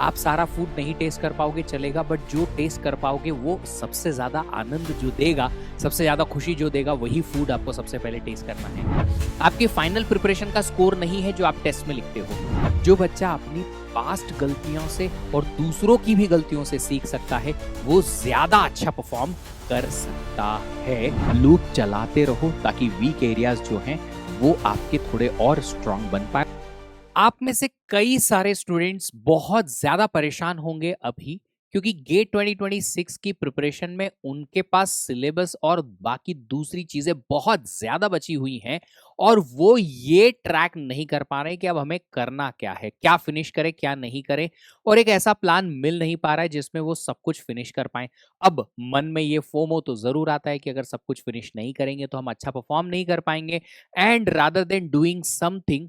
आप सारा फूड नहीं टेस्ट कर पाओगे चलेगा, बट जो टेस्ट कर पाओगे वो सबसे ज्यादा आनंद जो देगा, सबसे ज्यादा खुशी जो देगा, वही फूड आपको सबसे पहले टेस्ट करना है। आपके फाइनल प्रिपरेशन का स्कोर नहीं है जो आप टेस्ट में लिखते हो। जो बच्चा अपनी पास्ट गलतियों से और दूसरों की भी गलतियों से सीख सकता है, वो ज्यादा अच्छा परफॉर्म कर सकता है। लूप चलाते रहो ताकि वीक एरियाज जो हैं वो आपके थोड़े और स्ट्रांग बन पाए। आप में से कई सारे स्टूडेंट्स बहुत ज्यादा परेशान होंगे अभी, क्योंकि गेट 2026 की प्रिपरेशन में उनके पास सिलेबस और बाकी दूसरी चीजें बहुत ज्यादा बची हुई हैं और वो ये ट्रैक नहीं कर पा रहे कि अब हमें करना क्या है, क्या फिनिश करें क्या नहीं करें, और एक ऐसा प्लान मिल नहीं पा रहा है जिसमें वो सब कुछ फिनिश कर पाए। अब मन में ये फोमो तो जरूर आता है कि अगर सब कुछ फिनिश नहीं करेंगे तो हम अच्छा परफॉर्म नहीं कर पाएंगे, and rather than doing something,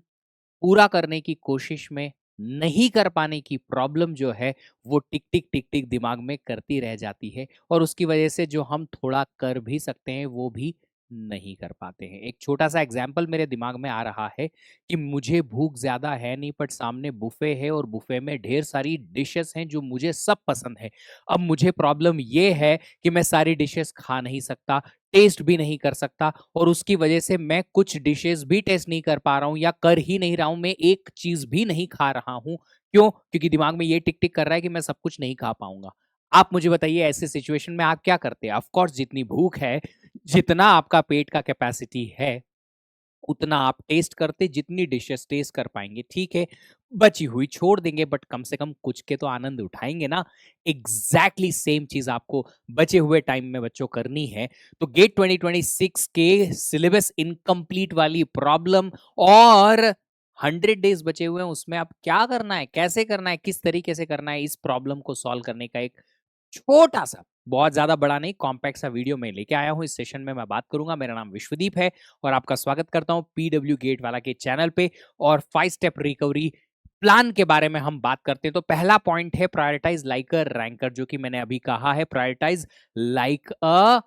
पूरा करने की कोशिश में नहीं कर पाने की प्रॉब्लम जो है वो टिक टिक टिक टिक दिमाग में करती रह जाती है, और उसकी वजह से जो हम थोड़ा कर भी सकते हैं वो भी नहीं कर पाते हैं। एक छोटा सा एग्जाम्पल मेरे दिमाग में आ रहा है कि मुझे भूख ज्यादा है नहीं, बट सामने बुफे है और बुफे में ढेर सारी डिशेस हैं जो मुझे सब पसंद है। अब मुझे प्रॉब्लम ये है कि मैं सारी डिशेस खा नहीं सकता, टेस्ट भी नहीं कर सकता, और उसकी वजह से मैं कुछ डिशेस भी टेस्ट नहीं कर पा रहा हूं या कर ही नहीं रहा हूं, मैं एक चीज भी नहीं खा रहा हूं। क्यों? क्योंकि दिमाग में ये टिक टिक कर रहा है कि मैं सब कुछ नहीं खा पाऊंगा। आप मुझे बताइए ऐसे सिचुएशन में आप क्या करते हैं? ऑफ कोर्स जितनी भूख है, जितना आपका पेट का कैपेसिटी है, उतना आप टेस्ट करते, जितनी डिशेस टेस्ट कर पाएंगे ठीक है, बची हुई छोड़ देंगे, बट कम से कम कुछ के तो आनंद उठाएंगे ना। एग्जैक्टली सेम चीज आपको बचे हुए टाइम में बच्चों करनी है। तो गेट 2026 के सिलेबस इनकम्प्लीट वाली प्रॉब्लम और 100 डेज बचे हुए हैं, उसमें आप क्या करना है, कैसे करना है, किस तरीके से करना है, इस प्रॉब्लम को सॉल्व करने का एक छोटा सा, बहुत ज्यादा बड़ा नहीं, कॉम्पैक्ट सा वीडियो में लेके आया हूं। इस सेशन में मैं बात करूंगा। मेरा नाम विश्वदीप है और आपका स्वागत करता हूं पीडब्ल्यू गेट वाला के चैनल पे। और 5 स्टेप रिकवरी प्लान के बारे में हम बात करते हैं। तो पहला पॉइंट है प्रायोरिटाइज लाइक अ रैंकर, जो कि मैंने अभी कहा है, प्रायोरिटाइज लाइक अ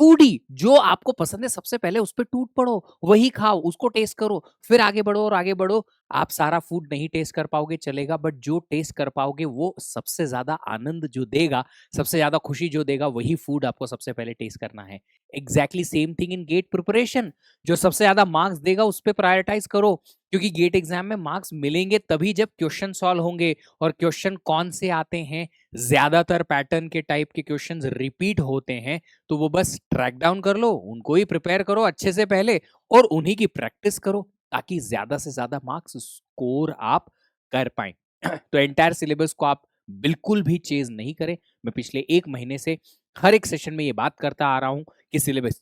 फूडी। जो आपको पसंद है सबसे पहले उस पर टूट पड़ो, वही खाओ, उसको टेस्ट करो, फिर आगे बढ़ो और आगे बढ़ो। आप सारा फूड नहीं टेस्ट कर पाओगे चलेगा, बट जो टेस्ट कर पाओगे वो सबसे ज्यादा आनंद जो देगा, सबसे ज्यादा खुशी जो देगा, वही फूड आपको सबसे पहले टेस्ट करना है। Exactly same thing in GATE preparation. जो सबसे ज्यादा मार्क्स देगा उस पर प्रायोरिटाइज करो, क्योंकि गेट एग्जाम में मार्क्स मिलेंगे तभी जब क्वेश्चन सॉल्व होंगे। और क्वेश्चन कौन से आते हैं? ज्यादातर पैटर्न के टाइप के क्वेश्चंस रिपीट होते हैं, तो वो बस ट्रैक डाउन कर लो, उनको ही प्रिपेयर करो अच्छे से पहले और उन्हीं की प्रैक्टिस करो, ताकि ज्यादा से ज्यादा मार्क्स स्कोर आप कर पाए। तो एंटायर सिलेबस को आप बिल्कुल भी चेज नहीं करें। मैं पिछले 1 महीने से हर एक सेशन में ये बात करता आ रहा हूं कि सिलेबस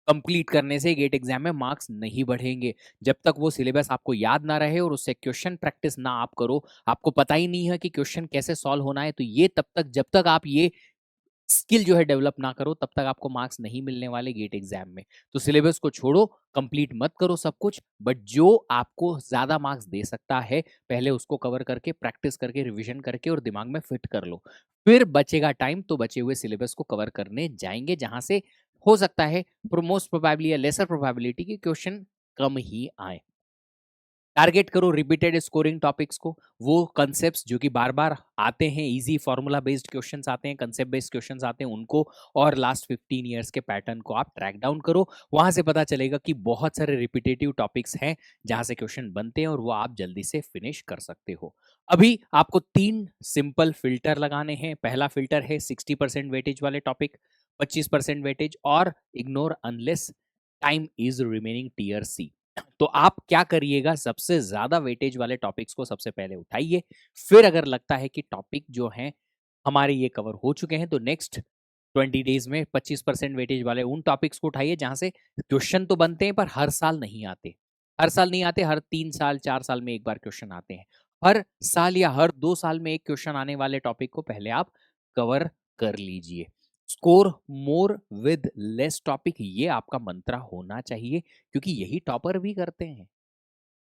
कंप्लीट करने से गेट एग्जाम में मार्क्स नहीं बढ़ेंगे। जब तक वो सिलेबस आपको याद ना रहे और उससे क्वेश्चन प्रैक्टिस ना आप करो, आपको पता ही नहीं है कि क्वेश्चन कैसे सॉल्व होना है, तो ये तब तक, जब तक आप ये स्किल जो है डेवलप ना करो, तब तक आपको मार्क्स नहीं मिलने वाले गेट एग्जाम में। तो सिलेबस को छोड़ो, कंप्लीट मत करो सब कुछ, बट जो आपको ज्यादा मार्क्स दे सकता है पहले उसको कवर करके, प्रैक्टिस करके, रिवीजन करके और दिमाग में फिट कर लो। फिर बचेगा टाइम तो बचे हुए सिलेबस को कवर करने जाएंगे, जहां से हो सकता है मोस्ट प्रोबेबली या लेसर प्रोबेबिलिटी की क्वेश्चन कम ही आए। टारगेट करो रिपीटेड स्कोरिंग टॉपिक्स को, वो कंसेप्ट्स जो कि बार बार आते हैं, इजी फॉर्मूला बेस्ड क्वेश्चंस आते हैं, कंसेप्ट बेस्ड क्वेश्चंस आते हैं, उनको और लास्ट 15 ईयर्स के पैटर्न को आप ट्रैक डाउन करो। वहां से पता चलेगा कि बहुत सारे रिपीटेटिव टॉपिक्स हैं जहां से क्वेश्चन बनते हैं और वो आप जल्दी से फिनिश कर सकते हो। अभी आपको 3 सिंपल फिल्टर लगाने हैं। पहला फिल्टर है 60% वेटेज वाले टॉपिक, 25% वेटेज और ignore unless time is remaining tier C. तो आप क्या करिएगा, सबसे ज्यादा वेटेज वाले टॉपिक्स को सबसे पहले उठाइए। फिर अगर लगता है कि टॉपिक जो है हमारे ये कवर हो चुके हैं, तो नेक्स्ट 20 डेज में 25% वेटेज वाले उन टॉपिक्स को उठाइए जहां से क्वेश्चन तो बनते हैं पर हर साल नहीं आते। हर साल नहीं आते, हर 3 साल 4 साल में एक बार क्वेश्चन आते हैं। हर साल या हर 2 साल में एक क्वेश्चन आने वाले टॉपिक को पहले आप कवर कर लीजिए। Score more with less topic, ये आपका मंत्रा होना चाहिए, क्योंकि यही टॉपर भी करते हैं,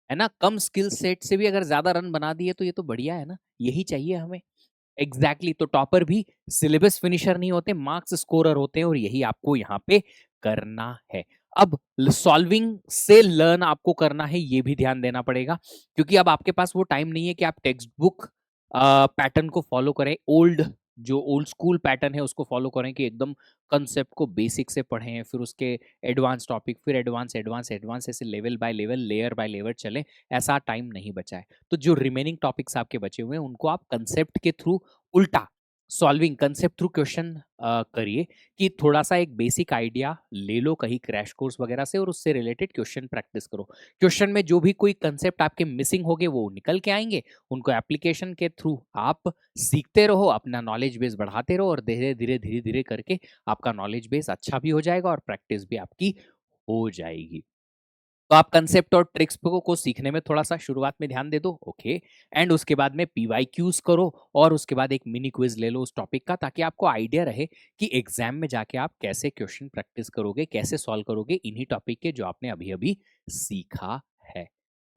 है ना। कम स्किल सेट से भी अगर ज्यादा रन बना दिए तो ये तो बढ़िया है ना, यही चाहिए हमें। एग्जैक्टली तो टॉपर भी सिलेबस फिनिशर नहीं होते, मार्क्स स्कोरर होते हैं, और यही आपको यहाँ पे करना है। अब सॉल्विंग से लर्न आपको करना है, ये भी ध्यान देना पड़ेगा, क्योंकि अब आपके पास वो टाइम नहीं है कि आप टेक्स्ट बुक पैटर्न को फॉलो करें, जो ओल्ड स्कूल पैटर्न है उसको फॉलो करें कि एकदम कंसेप्ट को बेसिक से पढ़ें, फिर उसके एडवांस टॉपिक, फिर एडवांस एडवांस एडवांस, ऐसे level by level, layer by layer चलें। ऐसा टाइम नहीं बचा है। तो जो रिमेनिंग टॉपिक्स आपके बचे हुए हैं उनको आप कंसेप्ट के थ्रू उल्टा सॉल्विंग, कंसेप्ट थ्रू क्वेश्चन करिए कि थोड़ा सा एक बेसिक आइडिया ले लो कहीं क्रैश कोर्स वगैरह से और उससे रिलेटेड क्वेश्चन प्रैक्टिस करो। क्वेश्चन में जो भी कोई कंसेप्ट आपके मिसिंग होंगे वो निकल के आएंगे, उनको एप्लीकेशन के थ्रू आप सीखते रहो, अपना नॉलेज बेस बढ़ाते रहो और धीरे धीरे धीरे धीरे करके आपका नॉलेज बेस अच्छा भी हो जाएगा और प्रैक्टिस भी आपकी हो जाएगी। तो आप कंसेप्ट और ट्रिक्स को सीखने में थोड़ा सा शुरुआत में ध्यान दे दो, ओके। एंड उसके बाद में पीवाईक्यूज करो और उसके बाद एक मिनी क्विज ले लो उस टॉपिक का, ताकि आपको आइडिया रहे कि एग्जाम में जाके आप कैसे क्वेश्चन प्रैक्टिस करोगे, कैसे सॉल्व करोगे इन्हीं टॉपिक के जो आपने अभी अभी सीखा है।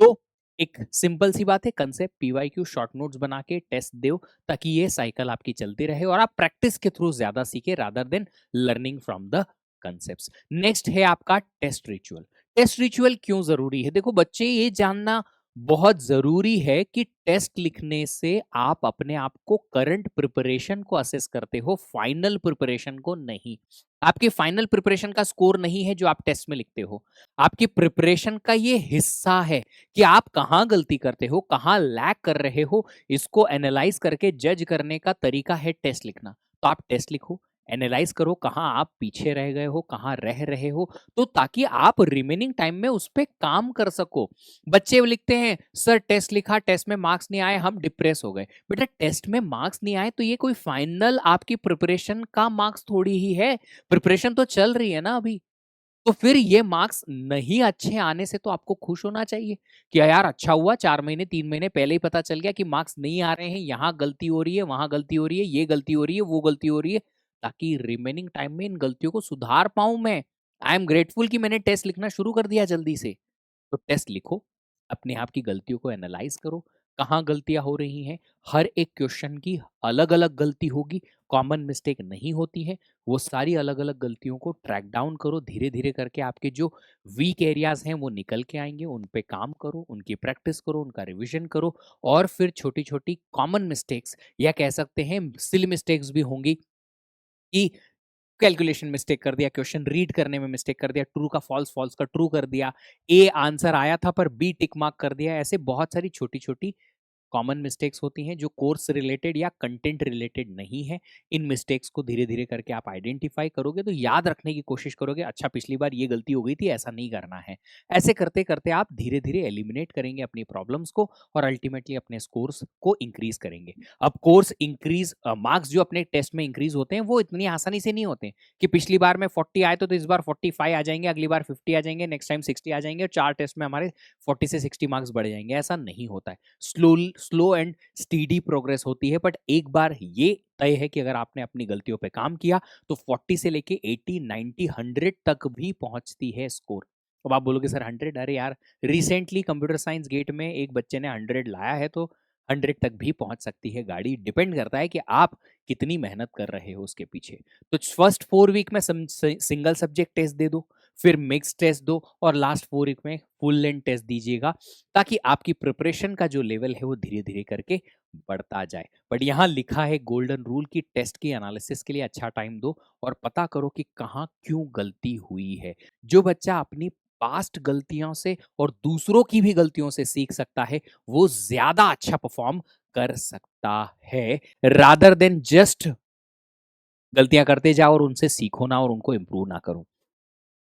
तो एक सिंपल सी बात है, कंसेप्ट, पीवाईक्यू, शॉर्ट नोट्स बना के टेस्ट दो, ताकि ये साइकिल आपकी चलती रहे और आप प्रैक्टिस के थ्रू ज्यादा सीखे rather than learning from the concepts. Next है आपका टेस्ट रिचुअल। टेस्ट रिचुअल क्यों जरूरी है? देखो बच्चे, ये जानना बहुत जरूरी है कि टेस्ट लिखने से आप अपने आप को करंट प्रिपरेशन को असेस करते हो, फाइनल प्रिपरेशन को नहीं। आपकी फाइनल प्रिपरेशन का स्कोर नहीं है जो आप टेस्ट में लिखते हो, आपकी प्रिपरेशन का ये हिस्सा है कि आप कहां गलती करते हो, कहां लैग कर रहे हो। इसको एनालाइज करके जज करने का तरीका है टेस्ट लिखना। तो आप टेस्ट लिखो, एनालाइज करो कहां आप पीछे रह गए हो, कहां रह रहे हो, तो ताकि आप रिमेनिंग टाइम में उस पर काम कर सको। बच्चे लिखते हैं सर टेस्ट लिखा, टेस्ट में मार्क्स नहीं आए, हम डिप्रेस हो गए। बेटा टेस्ट में मार्क्स नहीं आए तो ये कोई फाइनल आपकी प्रिपरेशन का मार्क्स थोड़ी ही है, प्रिपरेशन तो चल रही है ना अभी। तो फिर ये मार्क्स नहीं अच्छे आने से तो आपको खुश होना चाहिए कि यार अच्छा हुआ, 4 महीने 3 महीने पहले ही पता चल गया कि मार्क्स नहीं आ रहे हैं, यहाँ गलती हो रही है, वहां गलती हो रही है, ये गलती हो रही है, वो गलती हो रही है, ताकि रिमेनिंग टाइम में इन गलतियों को सुधार पाऊं मैं। आई एम ग्रेटफुल कि मैंने टेस्ट लिखना शुरू कर दिया जल्दी से। तो टेस्ट लिखो, अपने आप की गलतियों को एनालाइज करो, कहाँ गलतियां हो रही हैं। हर एक क्वेश्चन की अलग अलग गलती होगी, कॉमन मिस्टेक नहीं होती है। वो सारी अलग अलग गलतियों को ट्रैक डाउन करो, धीरे धीरे करके आपके जो वीक एरियाज हैं वो निकल के आएंगे, उन पे काम करो, उनकी प्रैक्टिस करो, उनका रिविजन करो। और फिर छोटी छोटी कॉमन मिस्टेक्स या कह सकते हैं सिली मिस्टेक्स भी होंगी कि कैलकुलेशन मिस्टेक कर दिया, क्वेश्चन रीड करने में मिस्टेक कर दिया, ट्रू का फॉल्स, फॉल्स का ट्रू कर दिया, ए आंसर आया था पर बी टिक मार्क कर दिया। ऐसे बहुत सारी छोटी छोटी कॉमन मिस्टेक्स होती हैं जो कोर्स रिलेटेड या कंटेंट रिलेटेड नहीं है। इन मिस्टेक्स को धीरे धीरे करके आप आइडेंटिफाई करोगे तो याद रखने की कोशिश करोगे, अच्छा पिछली बार ये गलती हो गई थी, ऐसा नहीं करना है। ऐसे करते करते आप धीरे धीरे एलिमिनेट करेंगे अपनी प्रॉब्लम्स को और अल्टीमेटली अपने स्कोर्स को इंक्रीज करेंगे। अब कोर्स इंक्रीज, मार्क्स जो अपने टेस्ट में इंक्रीज होते हैं वो इतनी आसानी से नहीं होते कि पिछली बार में 40 आए तो इस बार 45 आ जाएंगे, अगली बार 50 आ जाएंगे, नेक्स्ट टाइम 60 आ जाएंगे और 4 टेस्ट में हमारे 40 से 60 मार्क्स बढ़ जाएंगे। ऐसा नहीं होता है, स्लो एंड स्टीडी प्रोग्रेस होती है। बट एक बार ये तय है कि अगर आपने अपनी गलतियों पे काम किया तो 40 से लेके 80 90 100 तक भी पहुंचती है स्कोर। अब आप बोलोगे सर 100, अरे यार रिसेंटली कंप्यूटर साइंस गेट में एक बच्चे ने 100 लाया है, तो 100 तक भी पहुंच सकती है गाड़ी। डिपेंड करता है कि आप कितनी मेहनत कर रहे हो उसके पीछे। तो फर्स्ट 4 वीक में सिंगल सब्जेक्ट टेस्ट दे दो, फिर मिक्स टेस्ट दो और लास्ट 4 वीक में फुल लेंथ टेस्ट दीजिएगा, ताकि आपकी प्रिपरेशन का जो लेवल है वो धीरे धीरे करके बढ़ता जाए। बट यहाँ लिखा है गोल्डन रूल की टेस्ट की एनालिसिस के लिए अच्छा टाइम दो और पता करो कि कहाँ क्यों गलती हुई है। जो बच्चा अपनी पास्ट गलतियों से और दूसरों की भी गलतियों से सीख सकता है वो ज्यादा अच्छा परफॉर्म कर सकता है, रादर देन जस्ट गलतियां करते जाओ और उनसे सीखो ना और उनको इंप्रूव ना करो।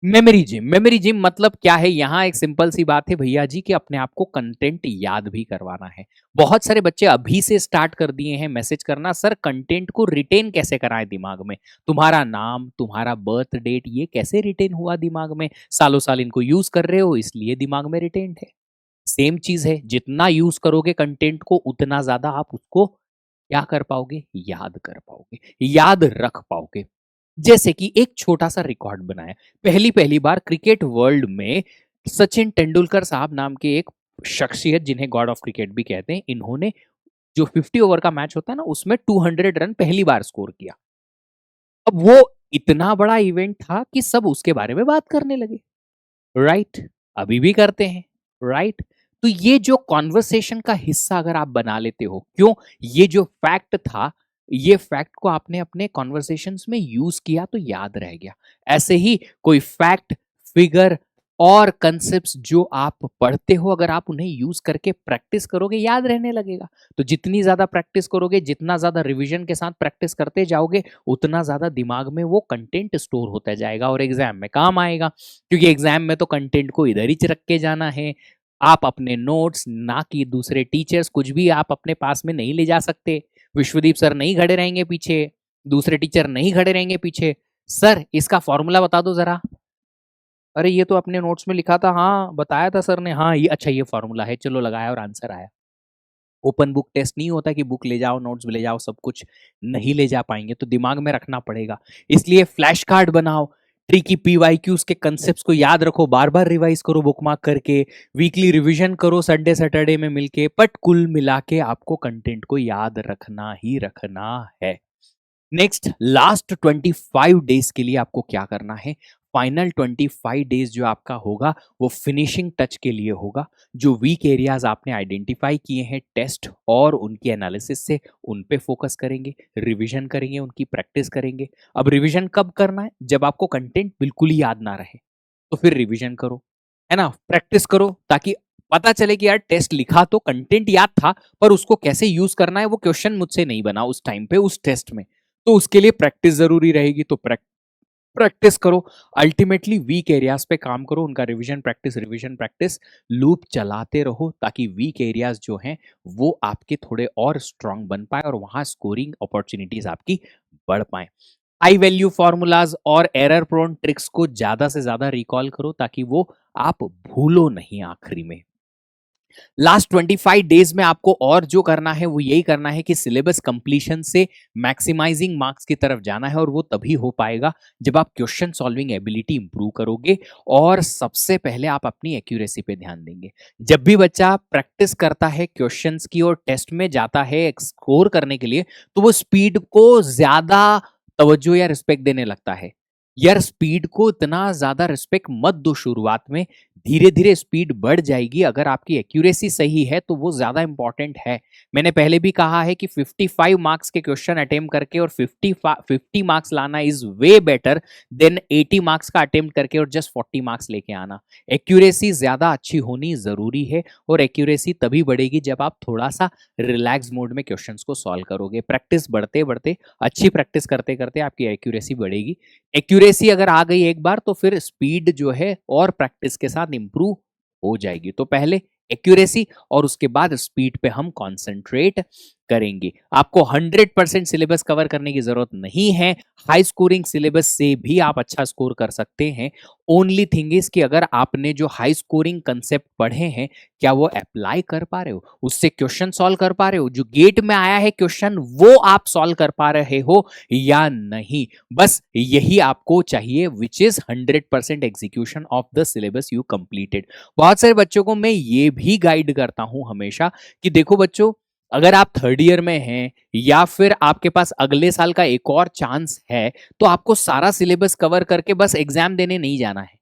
मेमोरी जिम मतलब क्या है? यहाँ एक सिंपल सी बात है भैया जी कि अपने आप को कंटेंट याद भी करवाना है। बहुत सारे बच्चे अभी से स्टार्ट कर दिए हैं मैसेज करना, सर कंटेंट को रिटेन कैसे कराएं दिमाग में? तुम्हारा नाम, तुम्हारा बर्थ डेट, ये कैसे रिटेन हुआ दिमाग में? सालों साल इनको यूज कर रहे हो इसलिए दिमाग में रिटेन है। सेम चीज है, जितना यूज करोगे कंटेंट को उतना ज्यादा आप उसको क्या कर पाओगे? याद कर पाओगे, याद रख पाओगे। जैसे कि एक छोटा सा रिकॉर्ड बनाया, पहली पहली बार क्रिकेट वर्ल्ड में सचिन तेंदुलकर साहब नाम के एक शख्सियत, जिन्हें गॉड ऑफ क्रिकेट भी कहते हैं, इन्होंने जो 50 ओवर का मैच होता है ना उसमें 200 रन पहली बार स्कोर किया। अब वो इतना बड़ा इवेंट था कि सब उसके बारे में बात करने लगे, राइट? अभी भी करते हैं, राइट? तो ये जो कॉन्वर्सेशन का हिस्सा अगर आप बना लेते हो, क्यों? ये जो फैक्ट था, ये फैक्ट को आपने अपने कॉन्वर्सेशंस में यूज किया तो याद रह गया। ऐसे ही कोई फैक्ट, फिगर और कंसेप्ट्स जो आप पढ़ते हो, अगर आप उन्हें यूज करके प्रैक्टिस करोगे, याद रहने लगेगा। तो जितनी ज्यादा प्रैक्टिस करोगे, जितना ज्यादा रिवीजन के साथ प्रैक्टिस करते जाओगे, उतना ज्यादा दिमाग में वो कंटेंट स्टोर होता जाएगा और एग्जाम में काम आएगा। क्योंकि एग्जाम में तो कंटेंट को इधर ही रख के जाना है। आप अपने नोट्स, ना कि दूसरे टीचर्स, कुछ भी आप अपने पास में नहीं ले जा सकते। विश्वदीप सर नहीं खड़े रहेंगे पीछे, दूसरे टीचर नहीं खड़े रहेंगे पीछे। सर इसका फॉर्मूला बता दो जरा। अरे ये तो अपने नोट्स में लिखा था, हाँ बताया था सर ने, हाँ ये अच्छा ये फॉर्मूला है, चलो लगाया और आंसर आया। ओपन बुक टेस्ट नहीं होता कि बुक ले जाओ, नोट्स ले जाओ, सब कुछ नहीं ले जा पाएंगे, तो दिमाग में रखना पड़ेगा। इसलिए फ्लैश कार्ड बनाओ, ट्रिकी पीवाईक्यूज के कंसेप्ट्स को याद रखो, बार बार रिवाइज करो बुक मार्क करके, वीकली रिवीजन करो संडे सैटरडे में मिलके, बट कुल मिला के आपको कंटेंट को याद रखना ही रखना है। नेक्स्ट, लास्ट 25 डेज के लिए आपको क्या करना है? फाइनल 25 डेज जो आपका होगा वो फिनिशिंग टच के लिए होगा। जो वीक एरियाज आपने आइडेंटिफाई किए हैं टेस्ट और उनकी एनालिसिस से, उन पे फोकस करेंगे, रिवीजन करेंगे, उनकी प्रैक्टिस करेंगे। अब रिवीजन कब करना है? जब आपको कंटेंट बिल्कुल ही याद ना रहे, तो फिर रिवीजन करो, है ना, प्रैक्टिस करो, ताकि पता चले कि यार टेस्ट लिखा तो, कंटेंट याद था, पर उसको कैसे यूज करना है वो क्वेश्चन मुझसे नहीं बना उस टाइम पे उस टेस्ट में। तो उसके लिए प्रैक्टिस जरूरी रहेगी, तो प्रैक्टिस करो। अल्टीमेटली वीक एरियाज पे काम करो, उनका रिवीजन प्रैक्टिस लूप चलाते रहो, ताकि वीक एरियाज जो हैं वो आपके थोड़े और स्ट्रांग बन पाए और वहां स्कोरिंग अपॉर्चुनिटीज आपकी बढ़ पाए। हाई वैल्यू फॉर्मूलाज और एरर प्रोन ट्रिक्स को ज्यादा से ज्यादा रिकॉल करो, ताकि वो आप भूलो नहीं आखिरी में। लास्ट 25 डेज में आपको और जो करना है वो यही करना है कि सिलेबस कंप्लीशन से मैक्सिमाइजिंग मार्क्स की तरफ जाना है, और वो तभी हो पाएगा जब आप क्वेश्चन सॉल्विंग एबिलिटी इंप्रूव करोगे, और सबसे पहले आप अपनी एक्यूरेसी पे ध्यान देंगे। जब भी बच्चा प्रैक्टिस करता है क्वेश्चंस की और टेस्ट में जाता है स्कोर करने के लिए, तो वो स्पीड को ज्यादा तवज्जो या रिस्पेक्ट देने लगता है। यार स्पीड को इतना ज्यादा रिस्पेक्ट मत दो शुरुआत में, धीरे धीरे स्पीड बढ़ जाएगी। अगर आपकी एक्यूरेसी सही है तो वो ज्यादा इंपॉर्टेंट है। मैंने पहले भी कहा है कि 55 मार्क्स के क्वेश्चन अटेम्प्ट करके और 50 मार्क्स लाना is way better than 80 marks का अटेम्प्ट करके और जस्ट 40 मार्क्स लेके आना। एक्यूरेसी ज्यादा अच्छी होनी जरूरी है, और एक्यूरेसी तभी बढ़ेगी जब आप थोड़ा सा रिलैक्स मोड में क्वेश्चंस को सॉल्व करोगे। प्रैक्टिस बढ़ते बढ़ते, अच्छी प्रैक्टिस करते करते आपकी एक्यूरेसी बढ़ेगी। एक्यूरेसी अगर आ गई एक बार, तो फिर स्पीड जो है और प्रैक्टिस के साथ इंप्रूव हो जाएगी। तो पहले एक्यूरेसी और उसके बाद स्पीड पे हम कंसंट्रेट करेंगे। आपको 100% सिलेबस कवर करने की जरूरत नहीं है, हाई स्कोरिंग सिलेबस से भी आप अच्छा स्कोर कर सकते हैं। ओनली थिंग इज कि अगर आपने जो हाई स्कोरिंग कंसेप्ट पढ़े हैं, क्या वो अप्लाई कर पा रहे हो, उससे क्वेश्चन सॉल्व कर पा रहे हो, जो गेट में आया है क्वेश्चन वो आप सॉल्व कर पा रहे हो या नहीं। बस यही आपको चाहिए, which is 100% execution of the syllabus you completed. बहुत सारे बच्चों को मैं ये भी गाइड करता हूं हमेशा कि देखो बच्चों, अगर आप थर्ड ईयर में हैं या फिर आपके पास अगले साल का एक और चांस है, तो आपको सारा सिलेबस कवर करके बस एग्जाम देने नहीं जाना है।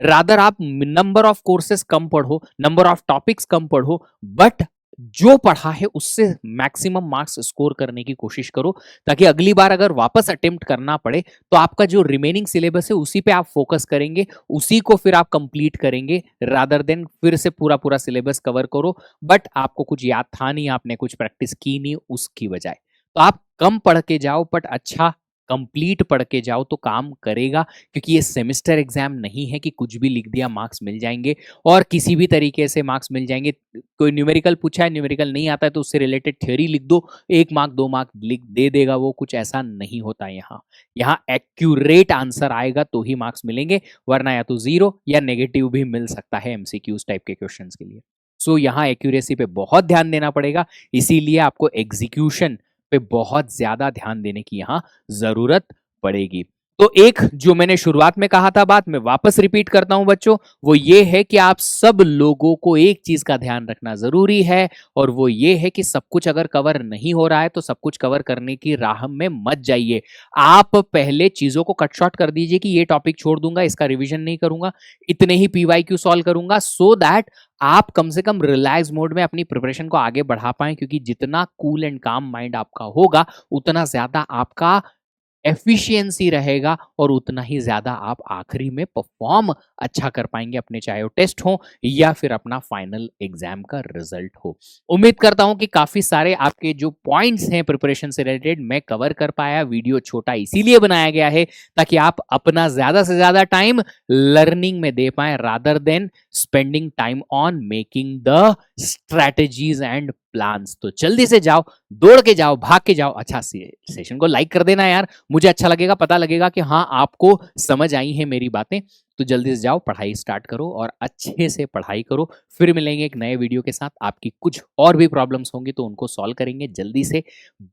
रादर आप नंबर ऑफ कोर्सेस कम पढ़ो, नंबर ऑफ टॉपिक्स कम पढ़ो, बट जो पढ़ा है उससे मैक्सिमम मार्क्स स्कोर करने की कोशिश करो, ताकि अगली बार अगर वापस अटेम्प्ट करना पड़े तो आपका जो रिमेनिंग सिलेबस है उसी पे आप फोकस करेंगे, उसी को फिर आप कंप्लीट करेंगे, रादर देन फिर से पूरा पूरा सिलेबस कवर करो बट आपको कुछ याद था नहीं, आपने कुछ प्रैक्टिस की नहीं उसकी बजाय। तो आप कम पढ़ के जाओ बट अच्छा कंप्लीट पढ़ के जाओ तो काम करेगा, क्योंकि ये सेमेस्टर एग्जाम नहीं है कि कुछ भी लिख दिया मार्क्स मिल जाएंगे और किसी भी तरीके से मार्क्स मिल जाएंगे। कोई न्यूमेरिकल पूछा है, न्यूमेरिकल नहीं आता है तो उससे रिलेटेड थ्योरी लिख दो, 1 मार्क 2 मार्क लिख दे देगा वो, कुछ ऐसा नहीं होता है। यहाँ एक्यूरेट आंसर आएगा तो ही मार्क्स मिलेंगे, वरना या तो 0 या नेगेटिव भी मिल सकता है एमसीक्यूज टाइप के क्वेश्चन के लिए। सो यहाँ एक्यूरेसी पे बहुत ध्यान देना पड़ेगा, इसीलिए आपको एग्जीक्यूशन पे बहुत ज्यादा ध्यान देने की यहाँ जरूरत पड़ेगी। तो एक जो मैंने शुरुआत में कहा था बात, मैं वापस रिपीट करता हूं बच्चों, वो ये है कि आप सब लोगों को एक चीज का ध्यान रखना जरूरी है, और वो ये है कि सब कुछ अगर कवर नहीं हो रहा है तो सब कुछ कवर करने की राह में मत जाइए। आप पहले चीजों को कट शॉर्ट कर दीजिए कि ये टॉपिक छोड़ दूंगा, इसका रिवीजन नहीं करूंगा, इतने ही पीवाईक्यू सॉल्व करूंगा, सो दैट आप कम से कम रिलैक्स मोड में अपनी प्रिपरेशन को आगे बढ़ा पाएं, क्योंकि जितना कूल एंड काम माइंड आपका होगा उतना ज्यादा आपका एफिशिएंसी रहेगा, और उतना ही ज्यादा आप आखिरी में परफॉर्म अच्छा कर पाएंगे, अपने चाहे वो टेस्ट हो या फिर अपना फाइनल एग्जाम का रिजल्ट हो। उम्मीद करता हूं कि काफी सारे आपके जो पॉइंट्स हैं प्रिपरेशन से रिलेटेड मैं कवर कर पाया। वीडियो छोटा इसीलिए बनाया गया है ताकि आप अपना ज्यादा से ज्यादा टाइम लर्निंग में दे पाए, rather than spending time on making the strategies and plans. तो जल्दी से जाओ, दौड़ के जाओ, भाग के जाओ। अच्छा, सेशन को लाइक कर देना यार, मुझे अच्छा लगेगा, पता लगेगा कि हाँ आपको समझ आई है मेरी बातें। तो जल्दी से जाओ, पढ़ाई स्टार्ट करो और अच्छे से पढ़ाई करो। फिर मिलेंगे एक नए वीडियो के साथ। आपकी कुछ और भी प्रॉब्लम्स होंगी तो उनको सॉल्व करेंगे जल्दी से,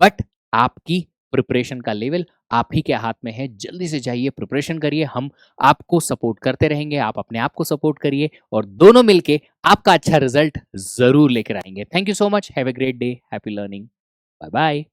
बट आपकी प्रिपरेशन का लेवल आप ही के हाथ में है। जल्दी से जाइए, प्रिपरेशन करिए, हम आपको सपोर्ट करते रहेंगे, आप अपने आप को सपोर्ट करिए, और दोनों मिलके आपका अच्छा रिजल्ट जरूर लेकर आएंगे। Thank you so much, have a great day, happy learning, bye bye.